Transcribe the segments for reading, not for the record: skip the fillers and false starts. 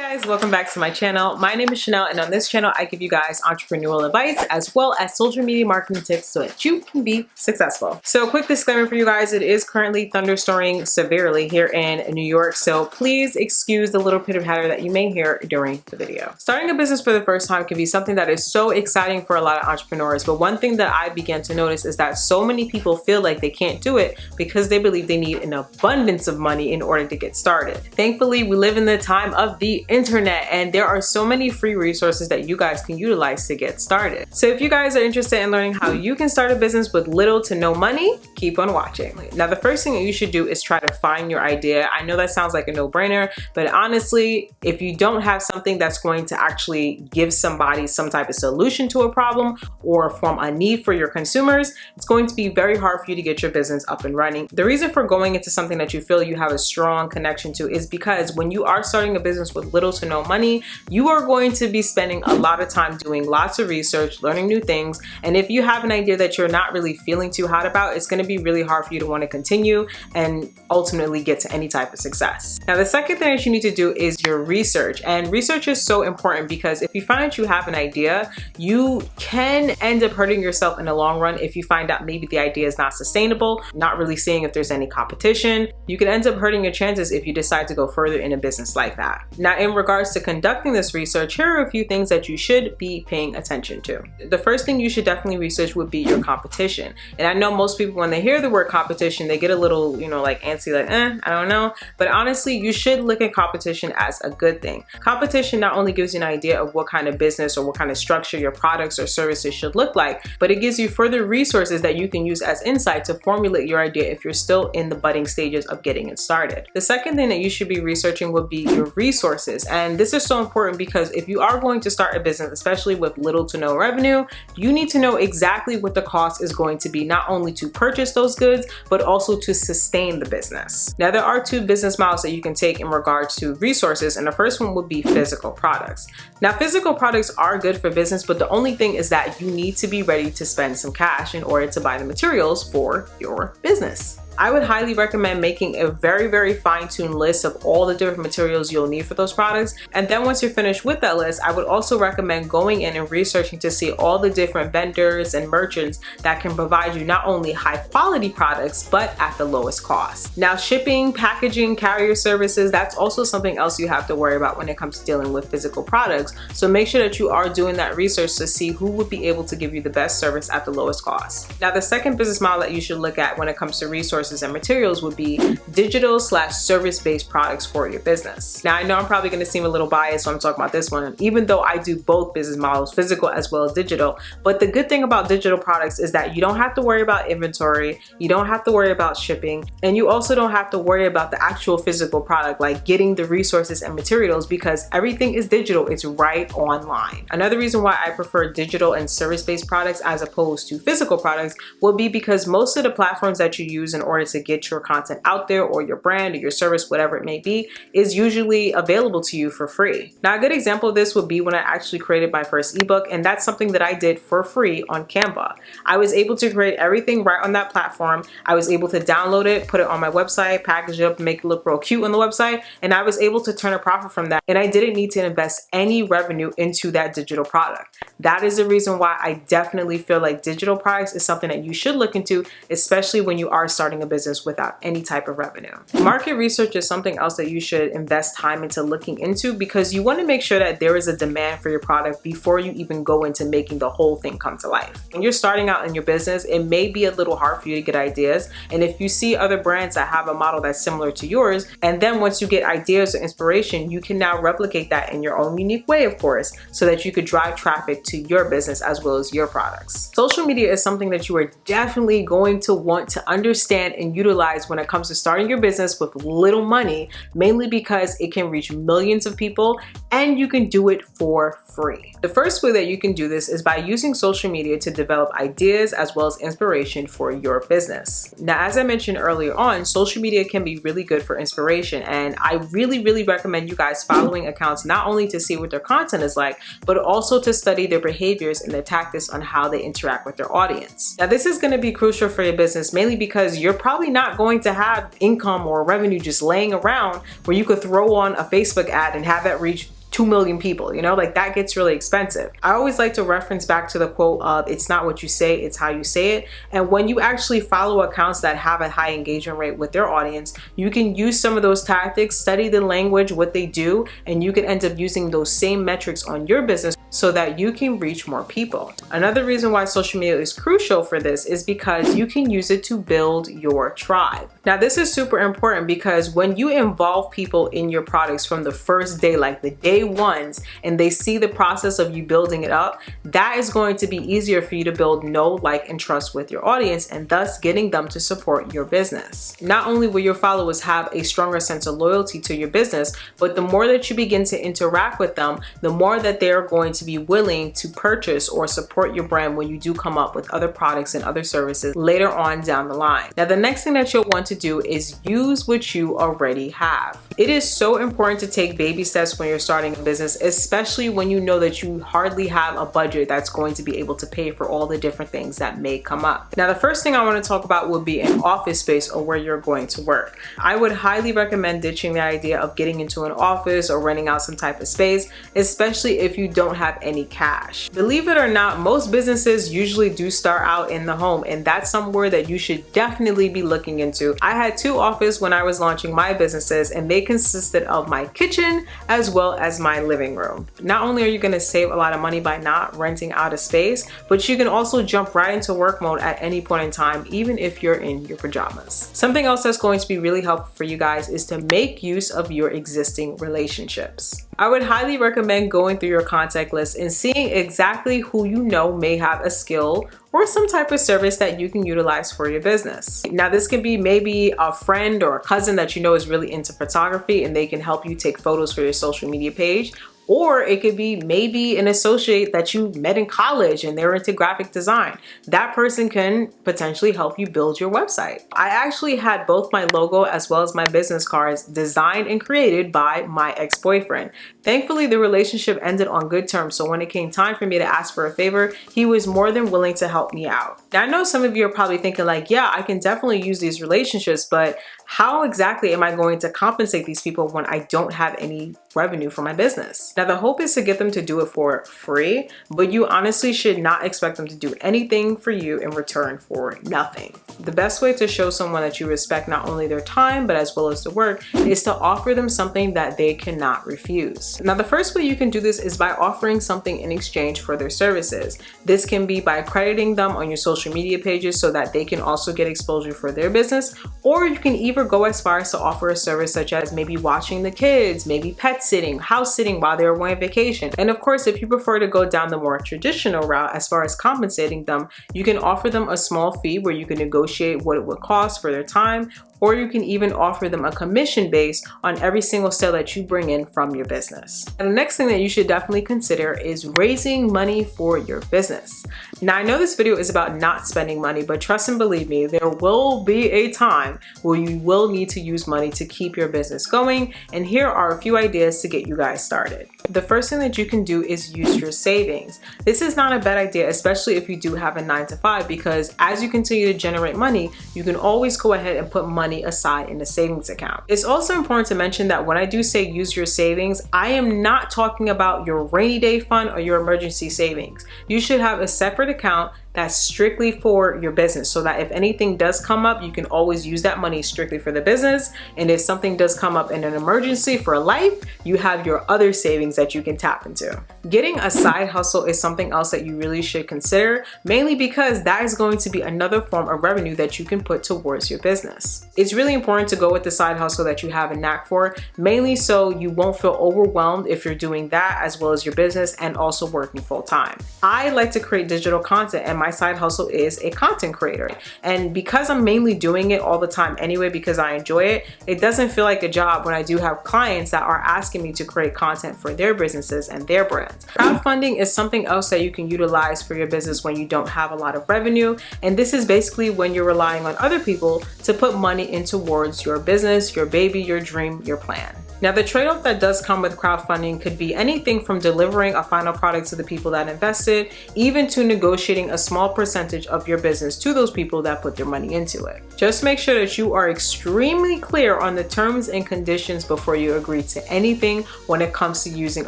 Guys, welcome back to my channel. My name is Chanel, and on this channel I give you guys entrepreneurial advice as well as social media marketing tips so that you can be successful. So quick disclaimer for you guys, it is currently thunderstorming severely here in New York, so please excuse the little pitter patter that you may hear during the video. Starting a business for the first time can be something that is so exciting for a lot of entrepreneurs, but one thing that I began to notice is that so many people feel like they can't do it because they believe they need an abundance of money in order to get started. Thankfully, we live in the time of the internet, and there are so many free resources that you guys can utilize to get started. So if you guys are interested in learning how you can start a business with little to no money, keep on watching. Now, the first thing that you should do is try to find your idea. I know that sounds like a no-brainer, but honestly, if you don't have something that's going to actually give somebody some type of solution to a problem or form a need for your consumers, it's going to be very hard for you to get your business up and running. The reason for going into something that you feel you have a strong connection to is because when you are starting a business with little to no money, you are going to be spending a lot of time doing lots of research, learning new things, and if you have an idea that you're not really feeling too hot about, it's going to be really hard for you to want to continue and ultimately get to any type of success. Now, the second thing that you need to do is your research, and research is so important because if you find that you have an idea, you can end up hurting yourself in the long run if you find out maybe the idea is not sustainable, not really seeing if there's any competition. You can end up hurting your chances if you decide to go further in a business like that. Now, in regards to conducting this research, here are a few things that you should be paying attention to. The first thing you should definitely research would be your competition. And I know most people, when they hear the word competition, they get a little, like antsy, like, I don't know. But honestly, you should look at competition as a good thing. Competition not only gives you an idea of what kind of business or what kind of structure your products or services should look like, but it gives you further resources that you can use as insight to formulate your idea if you're still in the budding stages of getting it started. The second thing that you should be researching would be your resources. And this is so important because if you are going to start a business, especially with little to no revenue, you need to know exactly what the cost is going to be, not only to purchase those goods, but also to sustain the business. Now, there are two business models that you can take in regards to resources, and the first one would be physical products. Now, physical products are good for business, but the only thing is that you need to be ready to spend some cash in order to buy the materials for your business. I would highly recommend making a very fine-tuned list of all the different materials you'll need for those products. And then once you're finished with that list, I would also recommend going in and researching to see all the different vendors and merchants that can provide you not only high quality products, but at the lowest cost. Now, shipping, packaging, carrier services, that's also something else you have to worry about when it comes to dealing with physical products. So make sure that you are doing that research to see who would be able to give you the best service at the lowest cost. Now, the second business model that you should look at when it comes to resources and materials would be digital/service-based products for your business. Now, I know I'm probably going to seem a little biased when I'm talking about this one, even though I do both business models, physical as well as digital. But the good thing about digital products is that you don't have to worry about inventory, you don't have to worry about shipping, and you also don't have to worry about the actual physical product, like getting the resources and materials, because everything is digital. It's right online. Another reason why I prefer digital and service-based products as opposed to physical products would be because most of the platforms that you use in order to get your content out there, or your brand or your service, whatever it may be, is usually available to you for free. Now, a good example of this would be when I actually created my first ebook, and that's something that I did for free on Canva. I was able to create everything right on that platform. I was able to download it, put it on my website, package it up, make it look real cute on the website, and I was able to turn a profit from that, and I didn't need to invest any revenue into that digital product. That is the reason why I definitely feel like digital products is something that you should look into, especially when you are starting a business without any type of revenue. Market research is something else that you should invest time into looking into, because you want to make sure that there is a demand for your product before you even go into making the whole thing come to life. When you're starting out in your business, it may be a little hard for you to get ideas, and if you see other brands that have a model that's similar to yours, and then once you get ideas or inspiration, you can now replicate that in your own unique way, of course, so that you could drive traffic to your business as well as your products. Social media is something that you are definitely going to want to understand and utilize when it comes to starting your business with little money, mainly because it can reach millions of people and you can do it for free. The first way that you can do this is by using social media to develop ideas as well as inspiration for your business. Now, as I mentioned earlier on, social media can be really good for inspiration, and I really recommend you guys following accounts not only to see what their content is like, but also to study their behaviors and their tactics on how they interact with their audience. Now, this is going to be crucial for your business, mainly because you're probably not going to have income or revenue just laying around where you could throw on a Facebook ad and have that reach 2 million people, you know, like that gets really expensive. I always like to reference back to the quote of, it's not what you say, it's how you say it. And when you actually follow accounts that have a high engagement rate with their audience, you can use some of those tactics, study the language, what they do, and you can end up using those same metrics on your business so that you can reach more people. Another reason why social media is crucial for this is because you can use it to build your tribe. Now, this is super important because when you involve people in your products from the first day, like the day ones, and they see the process of you building it up, that is going to be easier for you to build know, like, and trust with your audience, and thus getting them to support your business. Not only will your followers have a stronger sense of loyalty to your business, but the more that you begin to interact with them, the more that they're going to be willing to purchase or support your brand when you do come up with other products and other services later on down the line. Now, the next thing that you'll want to do is use what you already have. It is so important to take baby steps when you're starting a business, especially when you know that you hardly have a budget that's going to be able to pay for all the different things that may come up. Now, the first thing I want to talk about would be an office space or where you're going to work. I would highly recommend ditching the idea of getting into an office or renting out some type of space, especially if you don't have any cash. Believe it or not, most businesses usually do start out in the home, and that's somewhere that you should definitely be looking into. I had 2 offices when I was launching my businesses, and they consisted of my kitchen as well as my living room. Not only are you going to save a lot of money by not renting out a space, but you can also jump right into work mode at any point in time, even if you're in your pajamas. Something else that's going to be really helpful for you guys is to make use of your existing relationships. I would highly recommend going through your contact list and seeing exactly who you know may have a skill or some type of service that you can utilize for your business. Now, this can be maybe a friend or a cousin that you know is really into photography and they can help you take photos for your social media page. Or it could be maybe an associate that you met in college and they're into graphic design. That person can potentially help you build your website. I actually had both my logo as well as my business cards designed and created by my ex-boyfriend. Thankfully, the relationship ended on good terms, so when it came time for me to ask for a favor, he was more than willing to help me out. Now, I know some of you are probably thinking like, yeah, I can definitely use these relationships, but how exactly am I going to compensate these people when I don't have any revenue for my business? Now, the hope is to get them to do it for free, but you honestly should not expect them to do anything for you in return for nothing. The best way to show someone that you respect not only their time, but as well as the work, is to offer them something that they cannot refuse. Now, the first way you can do this is by offering something in exchange for their services. This can be by crediting them on your social media pages so that they can also get exposure for their business, or you can even go as far as to offer a service such as maybe watching the kids, maybe pet sitting, house sitting while they're away on vacation. And of course, if you prefer to go down the more traditional route as far as compensating them, you can offer them a small fee where you can negotiate what it would cost for their time, or you can even offer them a commission based on every single sale that you bring in from your business. And the next thing that you should definitely consider is raising money for your business. Now, I know this video is about not spending money, but trust and believe me, there will be a time where you will need to use money to keep your business going. And here are a few ideas to get you guys started. The first thing that you can do is use your savings. This is not a bad idea, especially if you do have a 9-to-5, because as you continue to generate money, you can always go ahead and put money aside in the savings account. It's also important to mention that when I do say use your savings, I am not talking about your rainy day fund or your emergency savings. You should have a separate account that's strictly for your business, so that if anything does come up, you can always use that money strictly for the business. And if something does come up in an emergency for life, you have your other savings that you can tap into. Getting a side hustle is something else that you really should consider, mainly because that is going to be another form of revenue that you can put towards your business. It's really important to go with the side hustle that you have a knack for, mainly so you won't feel overwhelmed if you're doing that as well as your business and also working full time. I like to create digital content, and my side hustle is a content creator. And because I'm mainly doing it all the time anyway, because I enjoy it, it doesn't feel like a job when I do have clients that are asking me to create content for their businesses and their brands. Crowdfunding is something else that you can utilize for your business when you don't have a lot of revenue. And this is basically when you're relying on other people to put money in towards your business, your baby, your dream, your plan. Now, the trade-off that does come with crowdfunding could be anything from delivering a final product to the people that invested, even to negotiating a small percentage of your business to those people that put their money into it. Just make sure that you are extremely clear on the terms and conditions before you agree to anything when it comes to using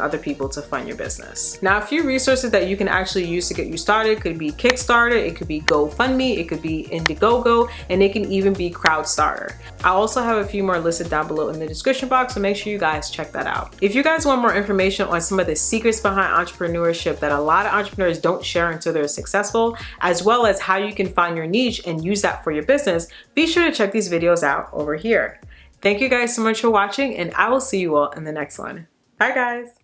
other people to fund your business. Now, a few resources that you can actually use to get you started could be Kickstarter, it could be GoFundMe, it could be Indiegogo, and it can even be Crowdstarter. I also have a few more listed down below in the description box, so make sure you guys check that out. If you guys want more information on some of the secrets behind entrepreneurship that a lot of entrepreneurs don't share until they're successful, as well as how you can find your niche and use that for your business, be sure to check these videos out over here. Thank you guys so much for watching, and I will see you all in the next one. Bye guys.